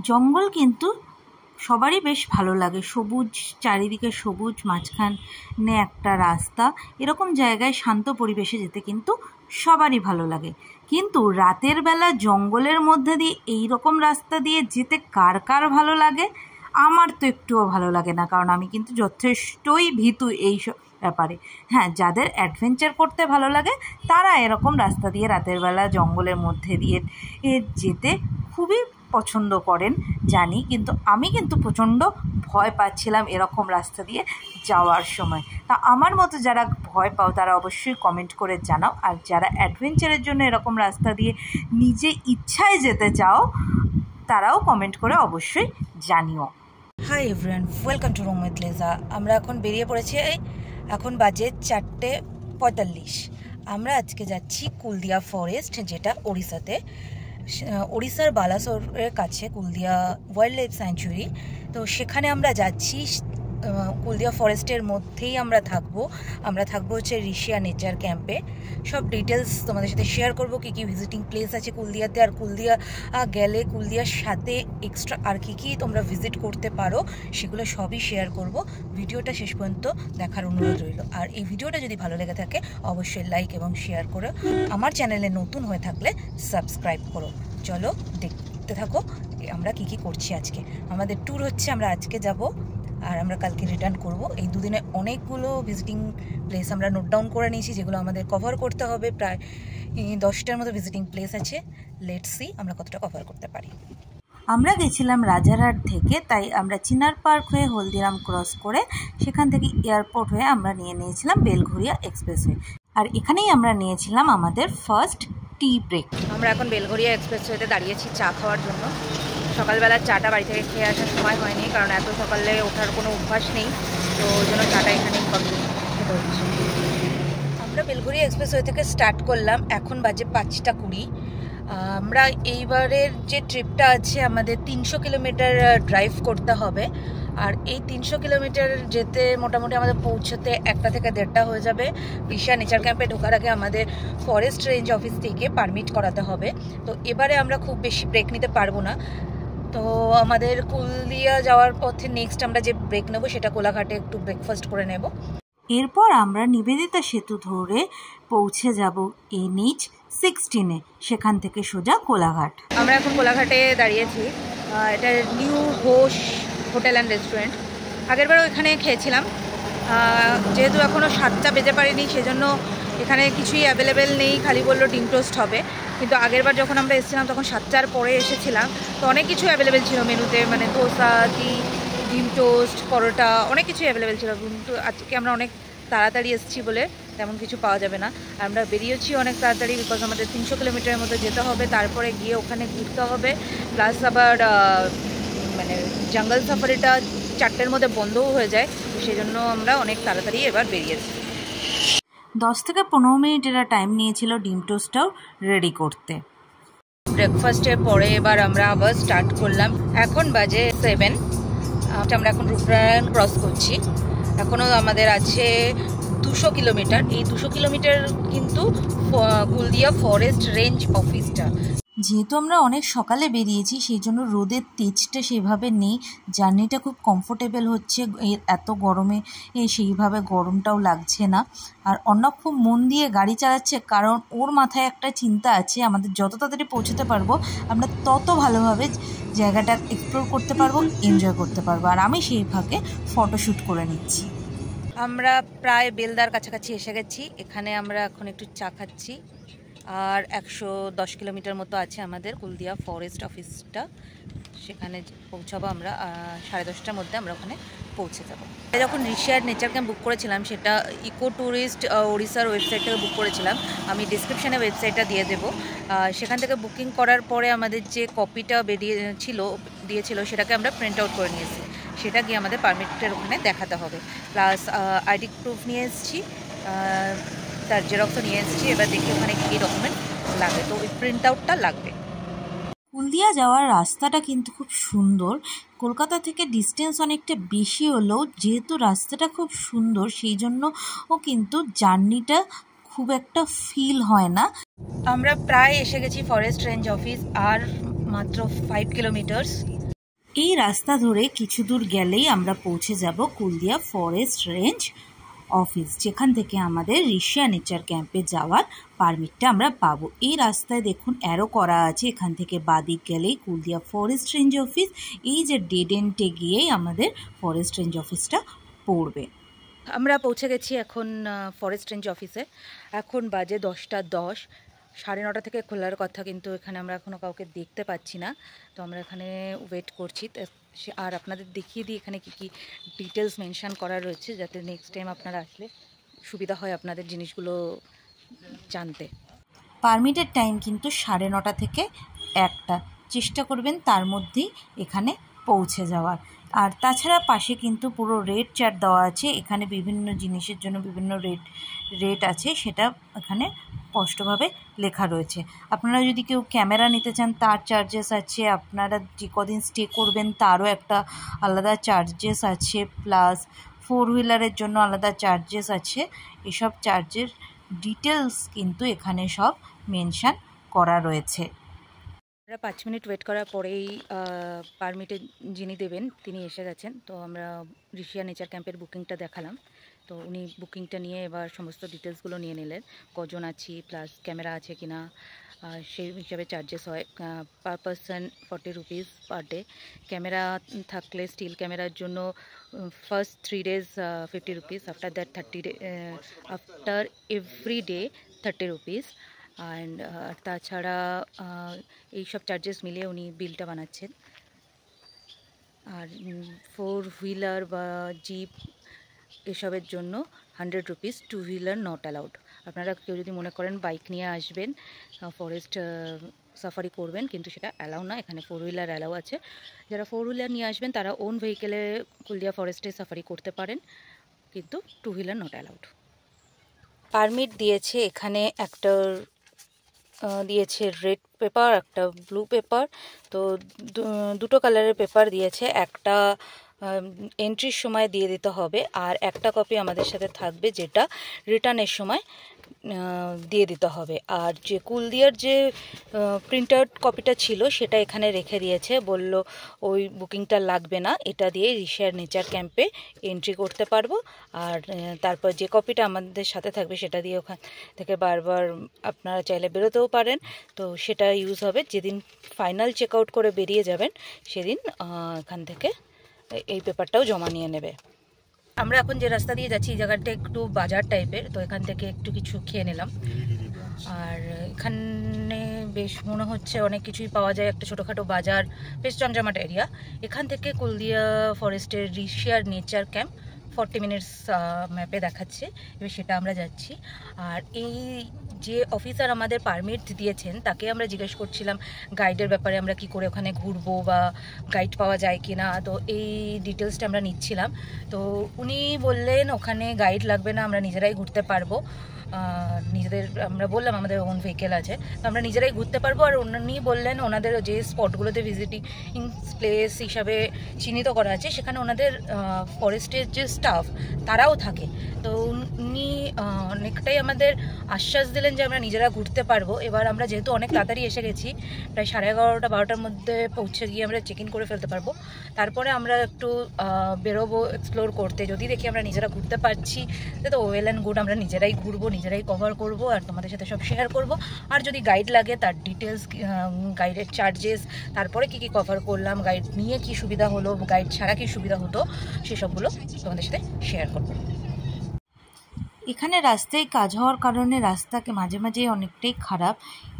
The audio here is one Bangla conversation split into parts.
জঙ্গল কিন্তু সবারই বেশ ভালো লাগে, সবুজ চারিদিকে, সবুজ, মাঝখানে একটা রাস্তা, এরকম জায়গায় শান্ত পরিবেশে যেতে কিন্তু সবারই ভালো লাগে। কিন্তু রাতের বেলা জঙ্গলের মধ্যে দিয়ে এই রকম রাস্তা দিয়ে যেতে কার কার ভালো লাগে? আমার তো একটুও ভালো লাগে না, কারণ আমি কিন্তু যথেষ্টই ভীতু এই ব্যাপারে। হ্যাঁ, যাদের অ্যাডভেঞ্চার করতে ভালো লাগে তারা এরকম রাস্তা দিয়ে রাতের বেলা জঙ্গলের মধ্যে দিয়ে যেতে খুবই পছন্দ করেন জানি, কিন্তু আমি কিন্তু প্রচণ্ড ভয় পাচ্ছিলাম এরকম রাস্তা দিয়ে যাওয়ার সময়। তা আমার মতো যারা ভয় পাও তারা অবশ্যই কমেন্ট করে জানাও, আর যারা অ্যাডভেঞ্চারের জন্য এরকম রাস্তা দিয়ে নিজে ইচ্ছায় যেতে চাও তারাও কমেন্ট করে অবশ্যই জানিও। Hi everyone, welcome to room with Liza. আমরা এখন বেরিয়ে পড়েছি, এখন বাজে 4:45। আমরা আজকে যাচ্ছি কুলদিয়া ফরেস্ট, যেটা ওড়িশাতে, ওড়িশার বালাসোরের কাছে কুলদিয়া ওয়াইল্ড লাইফ স্যাংচুয়ারি। তো সেখানে আমরা যাচ্ছি, কুলদিয়া ফরেস্টের মধ্যেই আমরা থাকবো হচ্ছে ঋষিয়া নেচার ক্যাম্পে। সব ডিটেলস তোমাদের সাথে শেয়ার করবো, কী কী ভিজিটিং প্লেস আছে কুলদিয়াতে, আর কুলদিয়া গেলে কুলদিয়ার সাথে এক্সট্রা আর কী তোমরা ভিজিট করতে পারো সেগুলো সবই শেয়ার করব। ভিডিওটা শেষ পর্যন্ত দেখার অনুরোধ রইল। আর এই ভিডিওটা যদি ভালো লেগে থাকে অবশ্যই লাইক এবং শেয়ার করো। আমার চ্যানেলে নতুন হয়ে থাকলে সাবস্ক্রাইব করো। চলো দেখতে থাকো আমরা কী করছি আজকে। আমাদের ট্যুর হচ্ছে, আমরা আজকে যাব আর আমরা কালকে রিটার্ন করব। এই দুদিনে অনেকগুলো ভিজিটিং প্লেস আমরা নোট ডাউন করে নিয়েছি, যেগুলো আমাদের কভার করতে হবে। প্রায় 10টার মতো ভিজিটিং প্লেস আছে। লেটস সি আমরা কতটা কভার করতে পারি। আমরা গেছিলাম রাজারহাট থেকে, তাই আমরা চিনার পার্ক হয়ে হলদিরাম ক্রস করে সেখান থেকে এয়ারপোর্ট হয়ে আমরা নিয়েছিলাম বেলঘরিয়া এক্সপ্রেসওয়ে, আর এখানেই আমরা নিয়েছিলাম আমাদের ফার্স্ট টি ব্রেক। আমরা এখন বেলঘরিয়া এক্সপ্রেসওয়েতে দাঁড়িয়েছি চা খাওয়ার জন্য। সকালবেলা চাটা বাড়ি থেকে খেয়ে আসার সময় হয়নি, কারণ এত সকালে ওঠার কোনো অভ্যাস নেই, তো ওই জন্য চাটা এখানেই খেতে হচ্ছে। আমরা বেলঘরিয়া এক্সপ্রেসওয়ে থেকে স্টার্ট করলাম, এখন বাজে 5:20। আমরা এইবারের যে ট্রিপটা আছে আমাদের 300 কিলোমিটার ড্রাইভ করতে হবে, আর এই 300 কিলোমিটার যেতে মোটামুটি আমাদের পৌঁছতে 1টা থেকে 1:30 হয়ে যাবে। ঋষিয়া নেচার ক্যাম্পে ঢোকার আগে আমাদের ফরেস্ট রেঞ্জ অফিস থেকে পারমিট করাতে হবে। তো এবারে আমরা খুব বেশি ব্রেক নিতে পারবো না। তো আমাদের কুলদিয়া যাওয়ার পথে নেক্সট আমরা যে ব্রেক নেব সেটা কোলাঘাটে একটু ব্রেকফাস্ট করে নেব। এরপর আমরা নিবেদিতা সেতু ধরে পৌঁছে যাব NH 16-এ, সেখান থেকে সোজা কোলাঘাট। আমরা এখন কোলাঘাটে দাঁড়িয়েছি। এটা new Ghosh hotel and restaurant. আগেরবারও এখানে খেয়েছিলাম, যেহেতু এখনও 7টা বেজে পারিনি সেজন্য এখানে কিছুই অ্যাভেলেবেল নেই, খালি বললো ডিম টোস্ট হবে। কিন্তু আগেরবার যখন আমরা এসেছিলাম তখন 7টার পরে এসেছিলাম, তো অনেক কিছু অ্যাভেলেবেল ছিল মেনুতে, মানে ধোসা, ডিম টোস্ট, পরোটা, অনেক কিছু অ্যাভেলেবেল ছিল। কিন্তু আজকে আমরা অনেক তাড়াতাড়ি এসেছি বলে তেমন কিছু পাওয়া যাবে না। আর আমরা বেরিয়েছি অনেক তাড়াতাড়ি, বিকজ আমাদের 300 কিলোমিটারের মতো যেতে হবে, তারপরে গিয়ে ওখানে ঘুরতে হবে, প্লাস আবার মানে জঙ্গল সাফারিটা 4টের মধ্যে বন্ধও হয়ে যায়, তো সেই জন্য আমরা অনেক তাড়াতাড়ি এবার বেরিয়েছি। 10 থেকে 15 মিনিট এরা টাইম নিয়েছিল ডিম টোস্টটাও রেডি করতে। ব্রেকফাস্টের পরে এবার আমরা আবার স্টার্ট করলাম। এখন বাজে 7। আমরা এখন রূপনারায়ণ ক্রস করছি। এখনও আমাদের আছে 200 কিলোমিটার। এই 200 কিলোমিটার কিন্তু কুলদিয়া ফরেস্ট রেঞ্জ অফিসটা। যেহেতু আমরা অনেক সকালে বেরিয়েছি সেই জন্য রোদের তেজটা সেভাবে নেই, জার্নিটা খুব কমফোর্টেবল হচ্ছে। এত গরমে সেইভাবে গরমটাও লাগছে না। আর অর্ণব খুব মন দিয়ে গাড়ি চালাচ্ছে, কারণ ওর মাথায় একটা চিন্তা আছে, আমাদের যত তাড়াতাড়ি পৌঁছতে পারবো আমরা তত ভালোভাবে জায়গাটা এক্সপ্লোর করতে পারবো, এনজয় করতে পারবো। আর আমি সেই ফাঁকে ফটোশ্যুট করে নিচ্ছি। আমরা প্রায় বেলদার কাছাকাছি এসে গেছি। এখানে আমরা এখন একটু চা খাচ্ছি। আর 110 কিলোমিটার মতো আছে আমাদের কুলদিয়া ফরেস্ট অফিসটা, সেখানে পৌঁছাবো আমরা 10:30টার মধ্যে আমরা ওখানে পৌঁছে যাবো। যখন ঋষিয়ার নেচার ক্যাম্প বুক করেছিলাম সেটা ইকো ট্যুরিস্ট ওড়িশার ওয়েবসাইট থেকে বুক করেছিলাম, আমি ডিসক্রিপশানে ওয়েবসাইটটা দিয়ে দেবো। সেখান থেকে বুকিং করার পরে আমাদের যে কপিটা দিয়েছিল সেটাকে আমরা প্রিন্ট আউট করে নিয়েছি, সেটা গিয়ে আমাদের পারমিটের ওখানে দেখাতে হবে। প্লাস আইডি প্রুফ নিয়ে এসেছি, তার জেরক্সও নিয়ে এসেছি। এবার দেখি ওখানে কী ডকুমেন্ট লাগবে, তো ওই প্রিন্ট আউটটা লাগবে। কুলদিয়া যাওয়ার রাস্তাটা কিন্তু খুব সুন্দর। কলকাতা থেকে ডিস্টেন্স অনেকটা বেশি হলেও যেহেতু রাস্তাটা খুব সুন্দর সেই জন্য কিন্তু জার্নিটা খুব একটা ফিল হয় না। আমরা প্রায় এসে গেছি ফরেস্ট রেঞ্জ অফিস, আর মাত্র 5 কিলোমিটার্স। এই রাস্তা ধরে কিছু দূর গেলেই আমরা পৌঁছে যাব কুলদিয়া ফরেস্ট রেঞ্জ অফিস, যেখান থেকে আমাদের ঋষিয়া নেচার ক্যাম্পে যাওয়ার পারমিটটা আমরা পাবো। এই রাস্তায় দেখুন অ্যারো করা আছে, এখান থেকে বাদিক গেলেই কুলদিয়া ফরেস্ট রেঞ্জ অফিস। এই যে ডেড এন্ডে গিয়েই আমাদের ফরেস্ট রেঞ্জ অফিসটা পড়বে। আমরা পৌঁছে গেছি এখন ফরেস্ট রেঞ্জ অফিসে। এখন বাজে 10:10, 9:30 থেকে খোলার কথা, কিন্তু এখানে আমরা এখনও কাউকে দেখতে পাচ্ছি না। তো আমরা এখানে ওয়েট করছি। আর আপনাদের দেখিয়ে দিই এখানে কী কী ডিটেলস মেনশান করা রয়েছে, যাতে নেক্সট টাইম আপনারা আসলে সুবিধা হয় আপনাদের জিনিসগুলো জানতে। পারমিটের টাইম কিন্তু 9:30 থেকে 1টা। চেষ্টা করবেন তার মধ্যেই এখানে পৌঁছে যাওয়ার। আর তাছাড়া পাশে কিন্তু পুরো রেট চার্ট দেওয়া আছে, এখানে বিভিন্ন জিনিসের জন্য বিভিন্ন রেট আছে, সেটা এখানে স্পষ্টভাবে লেখা রয়েছে। আপনারা যদি কেউ ক্যামেরা নিতে চান তার চার্জেস আছে, আপনারা যে কদিন স্টে করবেন তারও একটা আলাদা চার্জেস আছে, প্লাস 4 হুইলারের জন্য আলাদা চার্জেস আছে। এসব চার্জের ডিটেলস কিন্তু এখানে সব মেনশান করা রয়েছে। 5 মিনিট ওয়েট করার পরেই পারমিটে যিনি দেবেন তিনি এসে গেছেন। তো আমরা ঋষিয়া নেচার ক্যাম্পের বুকিংটা দেখালাম। তো উনি বুকিংটা নিয়ে এবার সমস্ত ডিটেলসগুলো নিয়ে নিলেন, কজন আছি প্লাস ক্যামেরা আছে কি না, সেই হিসাবে চার্জেস হয়। Per person 40 rupees per day. Camera থাকলে স্টিল ক্যামেরার জন্য first 3 days 50 rupees, after that 30 after every day 30 rupees. And তাছাড়া এইসব চার্জেস মিলিয়ে উনি বিলটা বানাচ্ছেন। আর 4 হুইলার বা জিপ এসবের জন্য 100 রুপিস, 2 হুইলার নট অ্যালাউড। আপনারা কেউ যদি মনে করেন বাইক নিয়ে আসবেন, ফরেস্ট সাফারি করবেন, কিন্তু সেটা অ্যালাউ না, এখানে 4 হুইলার অ্যালাউ আছে। যারা 4 হুইলার নিয়ে আসবেন তারা ওন ভেহিকেলে কুলদিয়া ফরেস্টে সাফারি করতে পারেন, কিন্তু 2 হুইলার নট অ্যালাউড। পারমিট দিয়েছে এখানে একটা দিয়েছে রেড পেপার, একটা ব্লু পেপার। তো দুটো কালারের পেপার দিয়েছে, একটা এন্ট্রির সময় দিয়ে দিতে হবে, আর একটা কপি আমাদের সাথে থাকবে যেটা রিটার্নের সময় দিয়ে দিতে হবে। আর যে কুলদিয়ার যে প্রিন্ট আউট কপিটা ছিল সেটা এখানে রেখে দিয়েছে, বলল ওই বুকিংটা লাগবে না, এটা দিয়ে ঋষিয়া নেচার ক্যাম্পে এন্ট্রি করতে পারবো। আর তারপর যে কপিটা আমাদের সাথে থাকবে সেটা দিয়ে ওখান থেকে বারবার আপনারা চাইলে বেরোতেও পারেন। তো সেটা ইউজ হবে যেদিন ফাইনাল চেক আউট করে বেরিয়ে যাবেন, সেদিন এখান থেকে এই পেপারটাও জমা নিয়ে নেবে। আমরা এখন যে রাস্তা দিয়ে যাচ্ছি এই জায়গাটা একটু বাজার টাইপের, তো এখান থেকে একটু কিছু খেয়ে নিলাম। আর এখানে বেশ মনে হচ্ছে অনেক কিছুই পাওয়া যায়, একটা ছোটোখাটো বাজার, বেশ জমজমাট এরিয়া। এখান থেকে কুলদিয়া ফরেস্টের ঋষিয়ার নেচার ক্যাম্প 40 মিনিটস ম্যাপে দেখাচ্ছে, এবার সেটা আমরা যাচ্ছি। আর এই যে অফিসার আমাদের পারমিট দিয়েছেন তাকে আমরা জিজ্ঞেস করছিলাম গাইডের ব্যাপারে, আমরা কি করে ওখানে ঘুরবো বা গাইড পাওয়া যায় কি না, তো এই ডিটেলসটা আমরা নিচ্ছিলাম। তো উনি বললেন ওখানে গাইড লাগবে না, আমরা নিজেরাই ঘুরতে পারবো। নিজেদের, আমরা বললাম আমাদের ওন ভেহিকেল আছে, তো আমরা নিজেরাই ঘুরতে পারবো। আর উনি বললেন ওনাদের যে স্পটগুলোতে ভিজিটিং প্লেস হিসাবে চিহ্নিত করা আছে সেখানে ওনাদের ফরেস্টের যে স্টাফ তারাও থাকে। তো উনি অনেকটাই আমাদের আশ্বাস দিলেন যে আমরা নিজেরা ঘুরতে পারবো। এবার আমরা যেহেতু অনেক তাড়াতাড়ি এসে গেছি, প্রায় 11:30-12টার মধ্যে পৌঁছে গিয়ে আমরা চেক ইন করে ফেলতে পারবো। তারপরে আমরা একটু বেরোবো এক্সপ্লোর করতে, যদি দেখি আমরা নিজেরা ঘুরতে পারছি তো ওয়েল অ্যান্ড গুড, আমরা নিজেরাই ঘুরবো, নিজেরাই কভার করব আর তোমাদের সাথে সব শেয়ার করব। আর যদি গাইড লাগে তার ডিটেলস, গাইডের চার্জেস, তারপরে কী কী কভার করলাম, গাইড নিয়ে কি সুবিধা হলো, গাইড ছাড়া কি সুবিধা হতো, সেসবগুলো তোমাদের সাথে শেয়ার করব। এখানে রাস্তায় কাজ হওয়ার কারণে রাস্তাকে মাঝে মাঝে অনেকটাই খারাপ।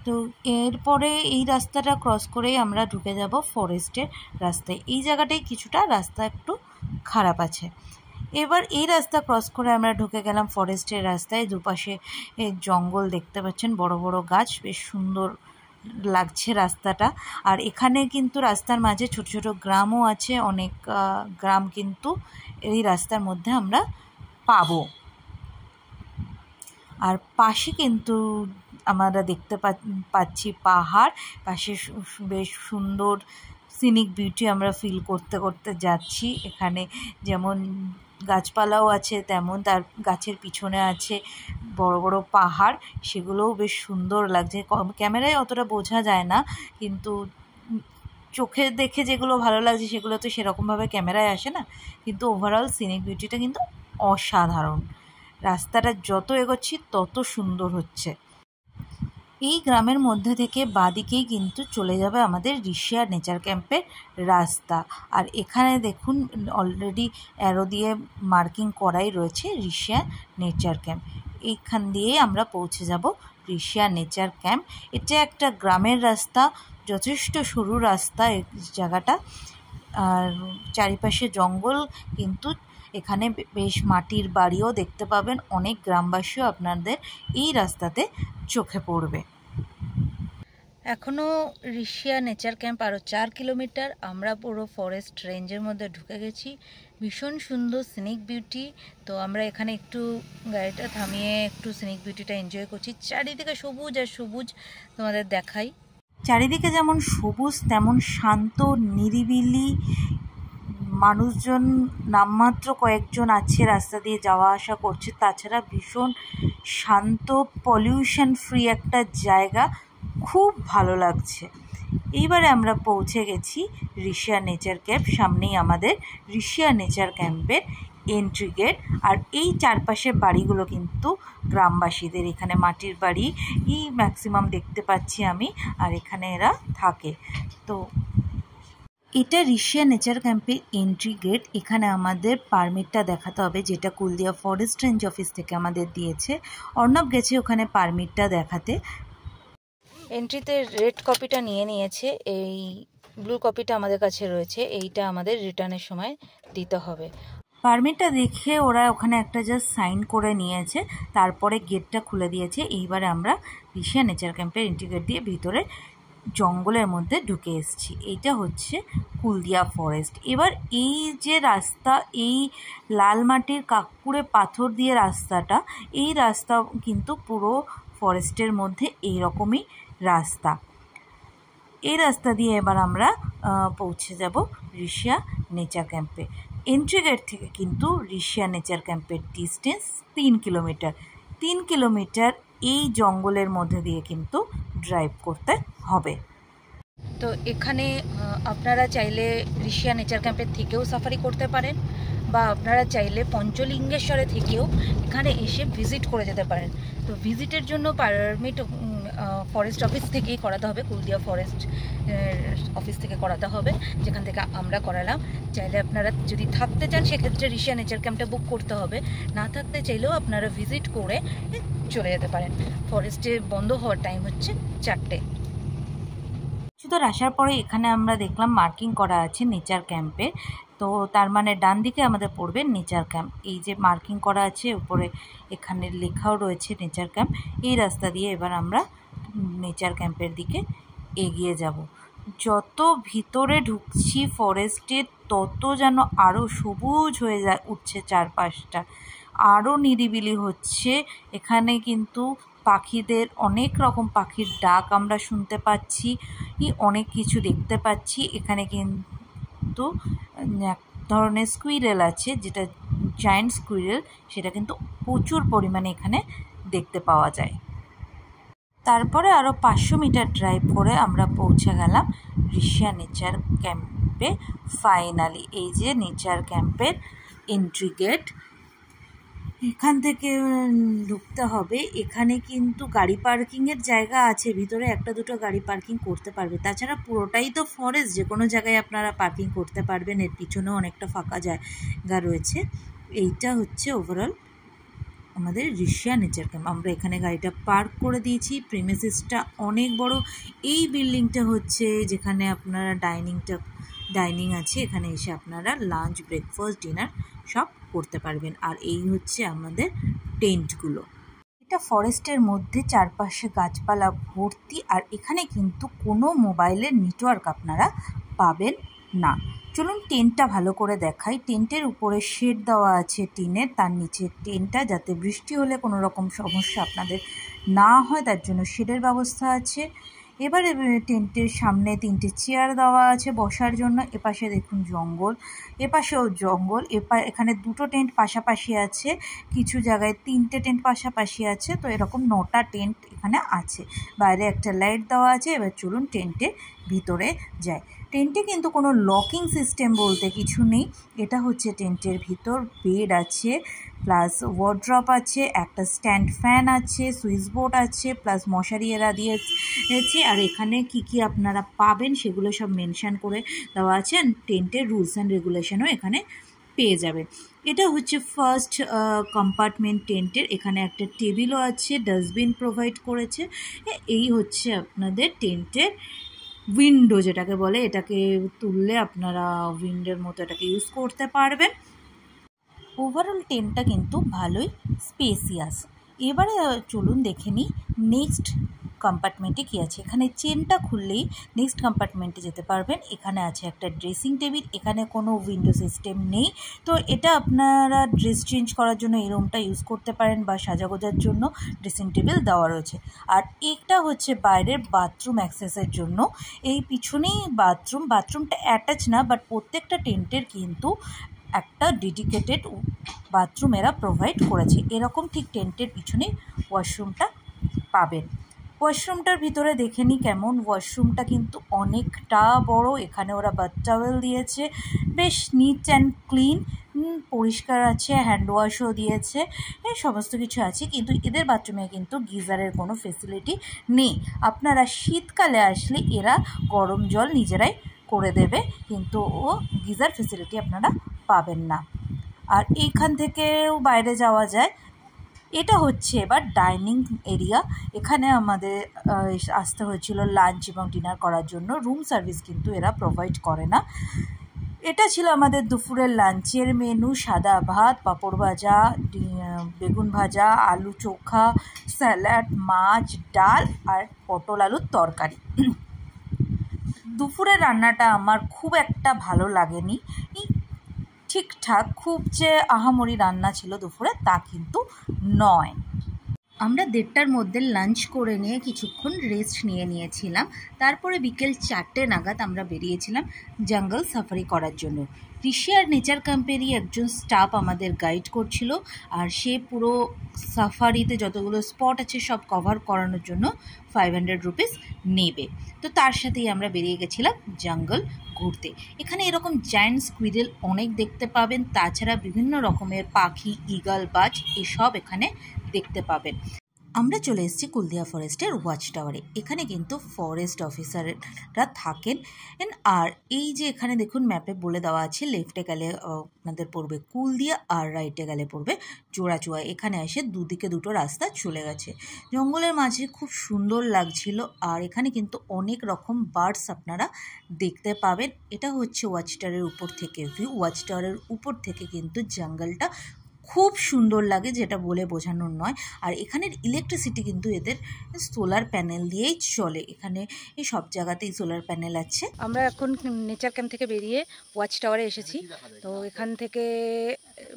তো এরপরে এই রাস্তাটা ক্রস করেই আমরা ঢুকে যাব ফরেস্টের রাস্তায়। এই জায়গাটায় কিছুটা রাস্তা একটু খারাপ আছে। এবার এই রাস্তা ক্রস করে আমরা ঢুকে গেলাম ফরেস্টের রাস্তায়। দুপাশে জঙ্গল দেখতে পাচ্ছেন, বড় বড় গাছ, বেশ সুন্দর লাগছে রাস্তাটা। আর এখানে কিন্তু রাস্তার মাঝে ছোট ছোট গ্রামও আছে, অনেক গ্রাম কিন্তু এই রাস্তার মধ্যে আমরা পাবো। আর পাশে কিন্তু আমরা দেখতে পাচ্ছি পাহাড়, পাশে বেশ সুন্দর সিনিক বিউটি আমরা ফিল করতে করতে যাচ্ছি। এখানে যেমন গাছপালাও আছে, তেমন তার গাছের পিছনে আছে বড় বড় পাহাড়, সেগুলোও বেশ সুন্দর লাগছে। ক্যামেরায় অতটা বোঝা যায় না, কিন্তু চোখে দেখে যেগুলো ভালো লাগছে সেগুলো তো সেরকমভাবে ক্যামেরায় আসে না, কিন্তু ওভারঅল সিনিক বিউটিটা কিন্তু অসাধারণ। রাস্তাটা যত এগোচ্ছি তত সুন্দর হচ্ছে। এই গ্রামের মধ্যে থেকে বাঁদিকেই কিন্তু চলে যাবে আমাদের ঋষিয়া নেচার ক্যাম্পের রাস্তা। আর এখানে দেখুন অলরেডি অ্যারো দিয়ে মার্কিং করাই রয়েছে ঋষিয়া নেচার ক্যাম্প। এইখান দিয়েই আমরা পৌঁছে যাব ঋষিয়া নেচার ক্যাম্প। এটা একটা গ্রামের রাস্তা, যথেষ্ট সরু রাস্তা এই জায়গাটা, আর চারিপাশে জঙ্গল, কিন্তু এখানে বেশ মাটির বাড়িও দেখতে পাবেন। অনেক গ্রামবাসীও আপনাদের এই রাস্তাতে চোখে পড়বে। এখনও ঋষিয়া নেচার ক্যাম্প আরও 4 কিলোমিটার। আমরা পুরো ফরেস্ট রেঞ্জের মধ্যে ঢুকে গেছি। ভীষণ সুন্দর সিনিক বিউটি। তো আমরা এখানে একটু গাড়িটা থামিয়ে একটু সিনিক বিউটিটা এনজয় করছি। চারিদিকে সবুজ আর সবুজ, তোমাদের দেখাই। চারিদিকে যেমন সবুজ তেমন শান্ত নিরিবিলি। মানুষজন নামমাত্র কয়েকজন আছে রাস্তা দিয়ে যাওয়া আসা করছে, তাছাড়া ভীষণ শান্ত পলিউশন ফ্রি একটা জায়গা, খুব ভালো লাগছে। এইবারে আমরা পৌঁছে গেছি ঋষিয়া নেচার ক্যাম্প। সামনেই আমাদের ঋষিয়া নেচার ক্যাম্পের এন্ট্রি গেট। আর এই চারপাশের বাড়িগুলো কিন্তু গ্রামবাসীদের, এখানে মাটির বাড়ি ম্যাক্সিমাম দেখতে পাচ্ছি আমি, আর এখানে এরা থাকে। তো এটা ঋষিয়া নেচার ক্যাম্পের এন্ট্রি গেট। এখানে আমাদের পারমিটটা দেখাতে হবে, যেটা কুলদিয়া ফরেস্ট রেঞ্জ অফিস থেকে আমাদের দিয়েছে। অর্ণব গেছে ওখানে পারমিটটা দেখাতে। এন্ট্রিতে রেড কপিটা নিয়ে নিয়েছে, এই ব্লু কপিটা আমাদের কাছে রয়েছে, এইটা আমাদের রিটার্নের সময় দিতে হবে। পারমিটটা দেখে ওরা ওখানে একটা জাস্ট সাইন করে নিয়েছে, তারপরে গেটটা খুলে দিয়েছে। এইবারে আমরা ঋষিয়া নেচার ক্যাম্পের এন্ট্রি গেট দিয়ে ভিতরে জঙ্গলের মধ্যে ঢুকে এসেছি। এইটা হচ্ছে কুলদিয়া ফরেস্ট। এবার এই যে রাস্তা, এই লাল মাটির কাকুরে পাথর দিয়ে রাস্তাটা, এই রাস্তা কিন্তু পুরো ফরেস্টের মধ্যে এই রকমই রাস্তা। এই রাস্তা দিয়ে এবার আমরা পৌঁছে যাব ঋষিয়া নেচার ক্যাম্পে। এন্ট্রি গেট থেকে কিন্তু ঋষিয়া নেচার ক্যাম্পের ডিস্টেন্স 3 কিলোমিটার। 3 কিলোমিটার এই জঙ্গলের মধ্যে দিয়ে কিন্তু ড্রাইভ করতে হবে। তো এখানে আপনারা চাইলে ঋষিয়া নেচার ক্যাম্পের থেকেও সাফারি করতে পারেন, বা আপনারা চাইলে পঞ্চলিঙ্গেশ্বরে থেকেও এখানে এসে ভিজিট করে যেতে পারেন। তো ভিজিটের জন্য পারমিট ফরেস্ট অফিস থেকেই করাতে হবে, কুলদিয়া ফরেস্ট অফিস থেকে করাতে হবে, যেখান থেকে আমরা করালাম। চাইলে আপনারা যদি থাকতে চান সেক্ষেত্রে ঋষিয়া নেচার ক্যাম্পটা বুক করতে হবে, না থাকতে চাইলেও আপনারা ভিজিট করে চলে যেতে পারেন। ফরেস্টে বন্ধ হওয়ার টাইম হচ্ছে 4টে। সুতরাং আসার পরে এখানে আমরা দেখলাম মার্কিং করা আছে নেচার ক্যাম্পে। তো তার মানে ডান দিকে আমাদের পড়বে নেচার ক্যাম্প। এই যে মার্কিং করা আছে উপরে, এখানে লেখাও রয়েছে নেচার ক্যাম্প। এই রাস্তা দিয়ে এবার আমরা নেচার ক্যাম্পের দিকে এগিয়ে যাব। যত ভিতরে ঢুকছি ফরেস্টের, তত যেন আরও সবুজ হয়ে উঠছে চারপাশটা, আরও নিরিবিলি হচ্ছে। এখানে কিন্তু পাখিদের, অনেক রকম পাখির ডাক আমরা শুনতে পাচ্ছি, অনেক কিছু দেখতে পাচ্ছি। এখানে কিন্তু এক ধরনের স্কুইরেল আছে, যেটা জায়ান্ট স্কুইরেল, সেটা কিন্তু প্রচুর পরিমাণে এখানে দেখতে পাওয়া যায়। তারপরে আরও 500 মিটার ড্রাইভ করে আমরা পৌঁছে গেলাম ঋষিয়া নেচার ক্যাম্পে। ফাইনালি এই যে নেচার ক্যাম্পের এন্ট্রি গেট, এখান থেকে ঢুকতে হবে। এখানে কিন্তু গাড়ি পার্কিংয়ের জায়গা আছে, ভিতরে একটা দুটো গাড়ি পার্কিং করতে পারবে। তাছাড়া পুরোটাই তো ফরেস্ট, যে কোনো জায়গায় আপনারা পার্কিং করতে পারবেন। এর পিছনেও অনেকটা ফাঁকা জায়গা রয়েছে। এইটা হচ্ছে ওভারঅল আমাদের ঋষিয়া নেচার ক্যাম্প। আমরা এখানে গাড়িটা পার্ক করে দিয়েছি। প্রিমিসেসটা অনেক বড়। এই বিল্ডিংটা হচ্ছে যেখানে আপনারা ডাইনিং আছে, এখানে এসে আপনারা লাঞ্চ, ব্রেকফাস্ট, ডিনার সব করতে পারবেন। আর এই হচ্ছে আমাদের টেন্টগুলো। এটা ফরেস্টের মধ্যে, চারপাশে গাছপালা ভর্তি, আর এখানে কিন্তু কোনো মোবাইলের নেটওয়ার্ক আপনারা পাবেন না। চলুন টেন্টটা ভালো করে দেখাই। টেন্টের উপরে শেড দেওয়া আছে টিনের, তার নিচে টেন্টটা, যাতে বৃষ্টি হলে কোনো রকম সমস্যা আপনাদের না হয়, তার জন্য শেডের ব্যবস্থা আছে। এবারে টেন্টের সামনে 3টে চেয়ার দেওয়া আছে বসার জন্য। এপাশে দেখুন জঙ্গল, এপাশেও জঙ্গল। এখানে 2টো টেন্ট পাশাপাশি আছে, কিছু জায়গায় 3টে টেন্ট পাশাপাশি আছে। তো এরকম 9টা টেন্ট এখানে আছে। বাইরে একটা লাইট দেওয়া আছে। এবার চলুন টেন্টের ভিতরে যাই। টেন্টে কিন্তু কোনো লকিং সিস্টেম বলতে কিছু নেই। এটা হচ্ছে টেন্টের ভিতর, বেড আছে, প্লাস ওয়ার্ড্রপ আছে, একটা স্ট্যান্ড ফ্যান আছে, সুইচ বোর্ড আছে, প্লাস মশারি এরা দিয়েছে। আর এখানে কি কি আপনারা পাবেন সেগুলো সব মেনশন করে দেওয়া আছে। আর টেন্টের রুলস অ্যান্ড রেগুলেশনও এখানে পেয়ে যাবেন। এটা হচ্ছে ফার্স্ট কম্পার্টমেন্ট টেন্টের। এখানে একটা টেবিলও আছে, ডাস্টবিন প্রোভাইড করেছে। এই হচ্ছে আপনাদের টেন্টের উইন্ডো যেটাকে বলে, এটাকে তুললে আপনারা উইন্ডোর মতো এটাকে ইউজ করতে পারবেন। ওভারঅল টেন্টটা কিন্তু ভালোই স্পেসিয়াস। এবারে চলুন দেখে নিই নেক্সট কম্পার্টমেন্টে কী আছে। এখানে চেনটা খুললেই নেক্সট কম্পার্টমেন্টে যেতে পারবেন। এখানে আছে একটা ড্রেসিং টেবিল, এখানে কোনো উইন্ডো সিস্টেম নেই, তো এটা আপনারা ড্রেস চেঞ্জ করার জন্য এই রুমটা ইউজ করতে পারেন বা সাজাগোজার জন্য ড্রেসিং টেবিল দেওয়া রয়েছে। আর এটা হচ্ছে বাইরের বাথরুম অ্যাক্সেসের জন্য। এই পিছনেই বাথরুমটা অ্যাটাচ না, বাট প্রত্যেকটা টেন্টের কিন্তু একটা ডেডিকেটেড বাথরুম এরা প্রোভাইড করেছে। এরকম ঠিক টেন্টের পিছনে ওয়াশরুমটা পাবেন। ওয়াশরুমটার ভিতরে দেখে নিই কেমন। ওয়াশরুমটা কিন্তু অনেকটা বড়। এখানে ওরা বাথ টাওয়েল দিয়েছে, বেশ নিট অ্যান্ড ক্লিন, পরিষ্কার আছে, হ্যান্ড ওয়াশও দিয়েছে, এই সমস্ত কিছু আছে। কিন্তু এদের বাথরুমে কিন্তু গিজারের কোনো ফেসিলিটি নেই। আপনারা শীতকালে আসলে এরা গরম জল নিজেরাই করে দেবে, কিন্তু গিজার ফেসিলিটি আপনারা পাবেন না। আর এইখান থেকেও বাইরে যাওয়া যায়। এটা হচ্ছে এবার ডাইনিং এরিয়া। এখানে আমাদের আসতে হয়েছিল লাঞ্চ এবং ডিনার করার জন্য। রুম সার্ভিস কিন্তু এরা প্রোভাইড করে না। এটা ছিল আমাদের দুপুরের লাঞ্চের মেনু। সাদা ভাত, পাঁপড় ভাজা, বেগুন ভাজা, আলু চোখা, স্যালাড, মাছ, ডাল আর পটল আলুর তরকারি। দুপুরের রান্নাটা আমার খুব একটা ভালো লাগেনি, ঠিকঠাক, খুব যে আহামরি রান্না ছিল দুপুরে তা কিন্তু নয়। আমরা 1:30টার মধ্যে লাঞ্চ করে নিয়ে কিছুক্ষণ রেস্ট নিয়েছিলাম। তারপরে বিকেল 4টে নাগাদ আমরা বেরিয়েছিলাম জঙ্গল সাফারি করার জন্য। ঋষি আর নেচার ক্যাম্পেরই একজন স্টাফ আমাদের গাইড করছিল, আর সে পুরো সাফারিতে যতগুলো স্পট আছে সব কভার করানোর জন্য 500 রুপিস নেবে। তো তার সাথেই আমরা বেরিয়ে গেছিলাম জঙ্গল ঘুরতে। এখানে এরকম জায়ান্ট স্কুইডেল অনেক দেখতে পাবেন, তাছাড়া বিভিন্ন রকমের পাখি, ঈগল, বাজ এসব এখানে দেখতে পাবেন। আমরা চলে এসেছি কুলদিয়া ফরেস্টের ওয়াচ টাওয়ারে। এখানে কিন্তু ফরেস্ট অফিসাররা থাকেন। আর এই যে এখানে দেখুন ম্যাপে বলে দেওয়া আছে, লেফটে গেলে আপনাদের পড়বে কুলদিয়া আর রাইটে গেলে পড়বে চোরাচুয়া। এখানে এসে দুদিকে দুটো রাস্তা চলে গেছে। জঙ্গলের মাঝে খুব সুন্দর লাগছিল। আর এখানে কিন্তু অনেক রকম বার্ডস আপনারা দেখতে পাবেন। এটা হচ্ছে ওয়াচ টাওয়ারের উপর থেকে ভিউ। ওয়াচ টাওয়ারের উপর থেকে কিন্তু জঙ্গলটা খুব সুন্দর লাগে, যেটা বলে বোঝানোর নয়। আর এখানের ইলেকট্রিসিটি কিন্তু এদের সোলার প্যানেল দিয়েই চলে। এখানে এই সব জায়গাতেই সোলার প্যানেল আছে। আমরা এখন নেচার ক্যাম্প থেকে বেরিয়ে ওয়াচ টাওয়ারে এসেছি। তো এখান থেকে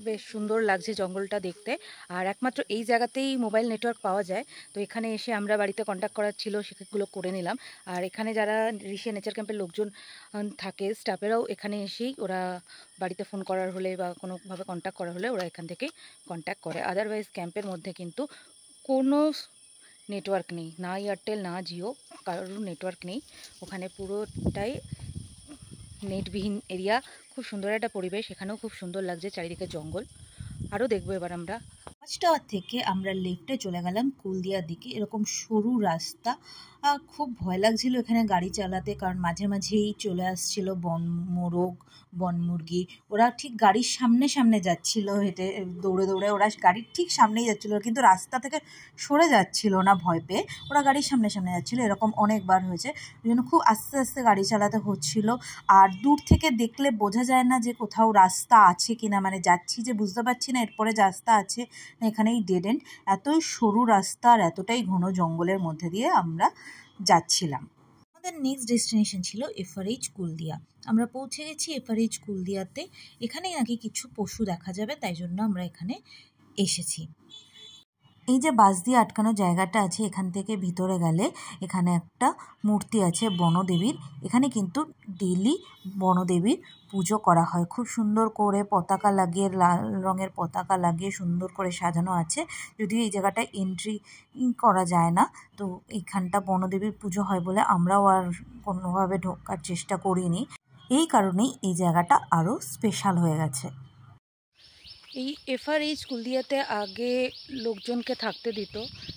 বেশ সুন্দর লাগছে জঙ্গলটা দেখতে। আর একমাত্র এই জায়গাতেই মোবাইল নেটওয়ার্ক পাওয়া যায়। তো এখানে এসে আমরা বাড়িতে কন্ট্যাক্ট করার ছিল, সেগুলো করে নিলাম। আর এখানে যারা ঋষি নেচার ক্যাম্পের লোকজন থাকে, স্টাফেরাও এখানে এসেই ওরা বাড়িতে ফোন করার হলে বা কোনোভাবে কন্ট্যাক্ট করার হলে ওরা এখান থেকেই কন্ট্যাক্ট করে। আদারওয়াইজ ক্যাম্পের মধ্যে কিন্তু কোনো নেটওয়ার্ক নেই, না এয়ারটেল না জিও, কারোর নেটওয়ার্ক নেই। ওখানে পুরোটাই নেটবিহীন এরিয়া। খুব সুন্দর একটা পরিবেশ, এখানেও খুব সুন্দর লাগছে, চারিদিকে জঙ্গল। আরও দেখবো এবার আমরা। ওয়াচ টাওয়ার থেকে আমরা লেফটে চলে গেলাম কুলদিয়ার দিকে। এরকম সরু রাস্তা, খুব ভয় লাগছিল এখানে গাড়ি চালাতে, কারণ মাঝে মাঝেই চলে আসছিল বনমোরগ, বনমুরগি। ওরা ঠিক গাড়ির সামনে সামনে যাচ্ছিল, হেঁটে দৌড়ে দৌড়ে ওরা গাড়ির ঠিক সামনেই যাচ্ছিলো, কিন্তু রাস্তা থেকে সরে যাচ্ছিল না ভয় পেয়ে, ওরা গাড়ির সামনে সামনে যাচ্ছিলো। এরকম অনেকবার হয়েছে, ওই জন্য খুব আস্তে আস্তে গাড়ি চালাতে হচ্ছিল। আর দূর থেকে দেখলে বোঝা যায় না যে কোথাও রাস্তা আছে কিনা, মানে যাচ্ছি যে বুঝতে পারছি না এরপরে রাস্তা আছে না, এখানেই ডেড এন্ড। এতই সরু রাস্তা আর এতটাই ঘন জঙ্গলের মধ্যে দিয়ে আমরা যাচ্ছিলাম। আমাদের নেক্সট ডেস্টিনেশন ছিল এফআরএইচ কুলদিয়া। আমরা পৌঁছে গেছি এফআরএইচ কুলদিয়াতে। এখানেই নাকি কিছু পশু দেখা যাবে, তাই জন্য আমরা এখানে এসেছি। এই যে বাঁশ দিয়ে আটকানো জায়গাটা আছে, এখান থেকে ভিতরে গেলে এখানে একটা মূর্তি আছে বনদেবীর। এখানে কিন্তু ডেইলি বনদেবীর পুজো করা হয়। খুব সুন্দর করে পতাকা লাগিয়ে, লাল রঙের পতাকা লাগিয়ে সুন্দর করে সাজানো আছে। যদিও এই জায়গাটায় এন্ট্রি করা যায় না, তো এইখানটা বনদেবীর পুজো হয় বলে আমরাও আর কোনোভাবে ঢোকার চেষ্টা করিনি। এই কারণেই এই জায়গাটা আরও স্পেশাল হয়ে গেছে। এই এফআরএইচ কুলদিয়াতে আগে লোকজনকে থাকতে দিত,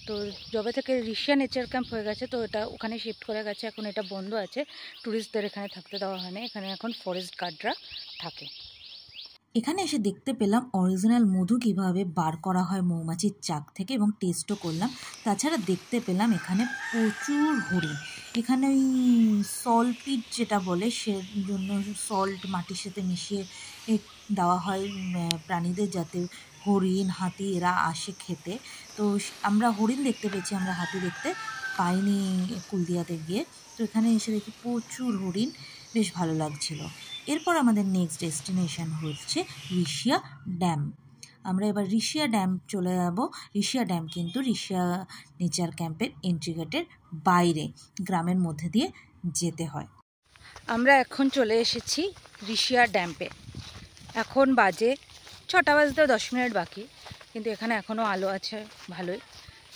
তো যবে থেকে ঋষিয়া নেচার ক্যাম্প হয়ে গেছে তো এটা ওখানে শিফট করে গেছে। এখন এটা বন্ধ আছে, ট্যুরিস্টদের এখানে থাকতে দেওয়া হয় না। এখানে এখন ফরেস্ট গার্ডরা থাকে। এখানে এসে দেখতে পেলাম অরিজিনাল মধু কীভাবে বার করা হয় মৌমাছির চাক থেকে, এবং টেস্টও করলাম। তাছাড়া দেখতে পেলাম এখানে প্রচুর হরিণ। এখানে ওই সল্টপিট যেটা বলে, সেজন্য সল্ট মাটির সাথে মিশিয়ে দেওয়া হয় প্রাণীদের, যাতে হরিণ, হাতি এরা আসে খেতে। তো আমরা হরিণ দেখতে পেয়েছি, আমরা হাতি দেখতে পাইনি কুলদিয়াতে গিয়ে। তো এখানে এসে দেখি প্রচুর হরিণ, বেশ ভালো লাগছিল। এরপর আমাদের নেক্সট ডেস্টিনেশন হচ্ছে ঋষিয়া ড্যাম। আমরা এবার ঋষিয়া ড্যাম চলে যাব। ঋষিয়া ড্যাম কিন্তু ঋষিয়া নেচার ক্যাম্পের এন্ট্রি গেটের বাইরে, গ্রামের মধ্যে দিয়ে যেতে হয়। আমরা এখন চলে এসেছি ঋষিয়া ড্যাম্পে। এখন বাজে 6টা বাজতে 10 মিনিট বাকি, কিন্তু এখানে এখনও আলো আছে ভালোই।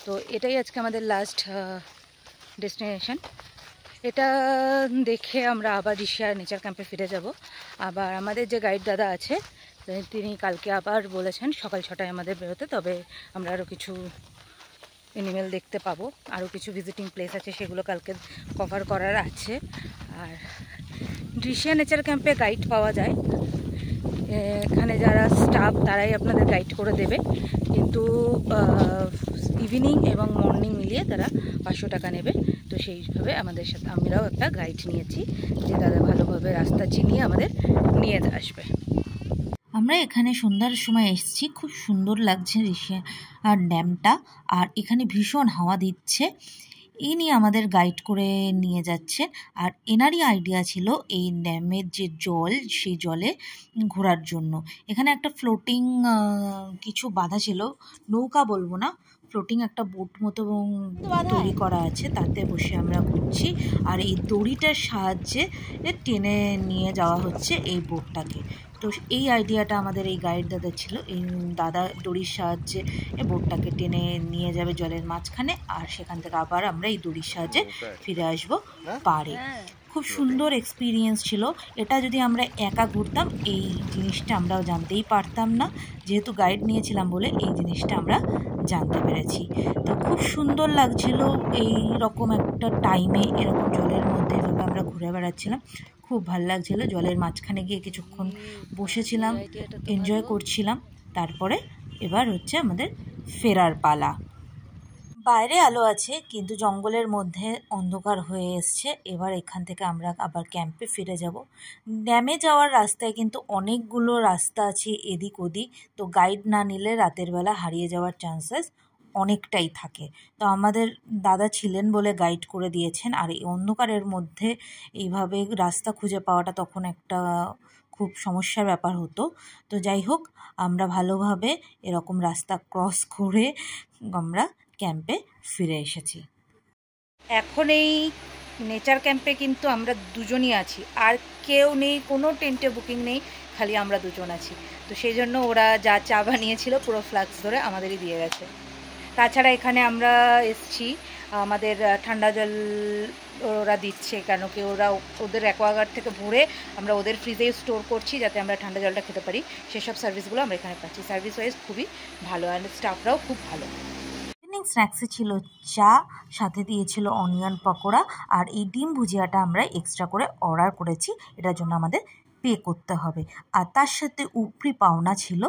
তো এটাই আজকে আমাদের লাস্ট ডেস্টিনেশন। এটা দেখে আমরা আবার ঋষিয়া নেচার ক্যাম্পে ফিরে যাব। আবার আমাদের যে গাইড দাদা আছে তিনি কালকে আবার বলেছেন সকাল 6টায় আমাদের বেরোতে, তবে আমরা আরও কিছু এনিমেল দেখতে পাবো, আরও কিছু ভিজিটিং প্লেস আছে সেগুলো কালকে কভার করার আছে। আর ঋষিয়া নেচার ক্যাম্পে গাইড পাওয়া যায়, এখানে যারা স্টাফ তারাই আপনাদের গাইড করে দেবে, কিন্তু ইভিনিং এবং মর্নিং মিলিয়ে তারা 500 টাকা নেবে। তো সেইভাবে আমাদের সাথে আমরাও একটা গাইড নিয়েছি, যে দাদা ভালোভাবে রাস্তা চিনিয়ে আমাদের নিয়ে আসবে। আমরা এখানে সন্ধ্যার সময় এসেছি, খুব সুন্দর লাগছে ঋষিয়া ড্যামটা, আর এখানে ভীষণ হাওয়া দিচ্ছে। ইনি আমাদের গাইড করে নিয়ে যাচ্ছে, আর এনারই আইডিয়া ছিল এই ড্যামের যে জল, সেই জলে ঘোরার জন্য। এখানে একটা ফ্লোটিং কিছু বাঁধা ছিল, নৌকা বলবো না, ফ্লোটিং একটা বোট মতো তৈরি করা আছে, তাতে বসে আমরা ঘুরছি। আর এই দড়িটার সাহায্যে টেনে নিয়ে যাওয়া হচ্ছে এই বোটটাকে। তো এই আইডিয়াটা আমাদের এই গাইড দাদা ছিল। এই দাদা দড়ির সাহায্যে বোটটাকে টেনে নিয়ে যাবে জলের মাঝখানে, আর সেখান থেকে আবার আমরা এই দড়ির সাহায্যে ফিরে আসবো পাড়ে। খুব সুন্দর এক্সপিরিয়েন্স ছিল। এটা যদি আমরা একা ঘুরতাম এই জিনিসটা আমরাও জানতেই পারতাম না, যেহেতু গাইড নিয়েছিলাম বলে এই জিনিসটা আমরা জানতে পেরেছি। তো খুব সুন্দর লাগছিল এই রকম একটা টাইমে এরকম জলের মধ্যে এভাবে আমরা ঘুরে বেড়াচ্ছিলাম। খুব ভালো লাগছিলো। জলের মাঝখানে গিয়ে কিছুক্ষণ বসেছিলাম, এনজয় করছিলাম। তারপরে এবার হচ্ছে আমাদের ফেরার পালা। বাইরে আলো আছে, কিন্তু জঙ্গলের মধ্যে অন্ধকার হয়ে এসছে। এবার এখান থেকে আমরা আবার ক্যাম্পে ফিরে যাব। ড্যামে যাওয়ার রাস্তায় কিন্তু অনেকগুলো রাস্তা আছে এদিক ওদিক, তো গাইড না নিলে রাতের বেলা হারিয়ে যাওয়ার চান্সেস অনেকটাই থাকে। তো আমাদের দাদা ছিলেন বলে গাইড করে দিয়েছেন। আর এই অন্ধকারের মধ্যে এইভাবে রাস্তা খুঁজে পাওয়াটা তখন একটা খুব সমস্যার ব্যাপার হতো। তো যাই হোক, আমরা ভালোভাবে এরকম রাস্তা ক্রস করে আমরা ক্যাম্পে ফিরে এসেছি। এখন এই নেচার ক্যাম্পে কিন্তু আমরা দুজনই আছি, আর কেউ নেই, কোনো টেন্টে বুকিং নেই, খালি আমরা দুজন আছি। তো সেই জন্য ওরা যা চা বানিয়েছিল পুরো ফ্লাক্স ধরে আমাদেরই দিয়ে গেছে। তাছাড়া এখানে আমরা এসছি, আমাদের ঠান্ডা জল ওরা দিচ্ছে, কেন কি ওরা ওদের অ্যাকোয়াগার্ড থেকে ভরে আমরা ওদের ফ্রিজেই স্টোর করছি, যাতে আমরা ঠান্ডা জলটা খেতে পারি। সেসব সার্ভিসগুলো আমরা এখানে পাচ্ছি। সার্ভিস ওয়াইজ খুবই ভালো, আর স্টাফরাও খুব ভালো। স্ন্যাক্সে ছিল চা, সাথে দিয়েছিল অনিয়ন পকোড়া, আর এই ডিম ভুজিয়াটা আমরা এক্সট্রা করে অর্ডার করেছি, এটার জন্য আমাদের পে করতে হবে। আর তার সাথে উপরি পাওনা ছিল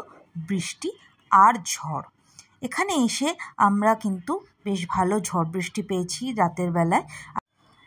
বৃষ্টি আর ঝড়। এখানে এসে আমরা কিন্তু বেশ ভালো ঝড় বৃষ্টি পেয়েছি রাতের বেলায়।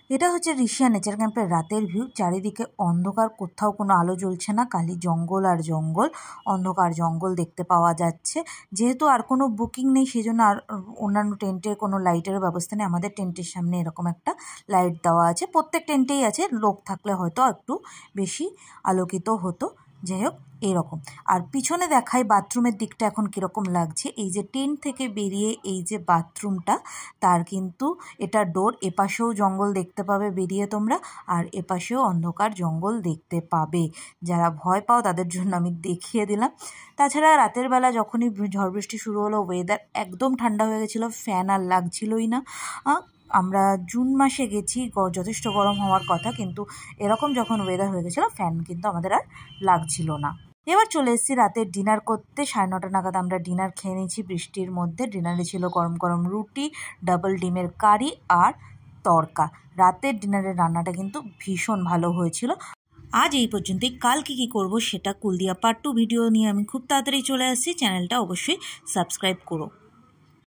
এটা হচ্ছে ঋষিয়া নেচার ক্যাম্পের রাতের ভিউ। চারিদিকে অন্ধকার, কোথাও কোনো আলো জ্বলছে না, খালি জঙ্গল আর জঙ্গল, অন্ধকার জঙ্গল দেখতে পাওয়া যাচ্ছে। যেহেতু আর কোনো বুকিং নেই, সেই জন্য আর অন্যান্য টেন্টের কোনো লাইটেরও ব্যবস্থা নেই। আমাদের টেন্টের সামনে এরকম একটা লাইট দেওয়া আছে, প্রত্যেক টেন্টেই আছে। লোক থাকলে হয়তো একটু বেশি আলোকিত হতো, যাই হোক এরকম। আর পিছনে দেখাই বাথরুমের দিকটা এখন কীরকম লাগছে। এই যে টেন্ট থেকে বেরিয়ে এই যে বাথরুমটা, তার কিন্তু এটা ডোর, এপাশেও জঙ্গল দেখতে পাবে বেরিয়ে তোমরা, আর এপাশেও অন্ধকার জঙ্গল দেখতে পাবে। যারা ভয় পাও তাদের জন্য আমি দেখিয়ে দিলাম। তাছাড়া রাতের বেলা যখনই ঝড় বৃষ্টি শুরু হলো, ওয়েদার একদম ঠান্ডা হয়ে গেছিলো, ফ্যান আর লাগছিলই না। আমরা জুন মাসে গেছি, যথেষ্ট গরম হওয়ার কথা, কিন্তু এরকম যখন ওয়েদার হয়ে গেছিলো ফ্যান কিন্তু আমাদের আর লাগছিল না। এবার চলে এসেছি রাতে ডিনার করতে। 9:30 নাগাদ আমরা ডিনার খেয়ে নিয়েছি বৃষ্টির মধ্যে। ডিনারে ছিল গরম গরম রুটি, ডাবল ডিমের কারি আর তড়কা। রাতের ডিনারের রান্নাটা কিন্তু ভীষণ ভালো হয়েছিল। আজ এই পর্যন্তই। কাল কী করব সেটা কুলদিয়া পার্ট 2 ভিডিও নিয়ে আমি খুব তাড়াতাড়ি চলে আসছি। চ্যানেলটা অবশ্যই সাবস্ক্রাইব করো।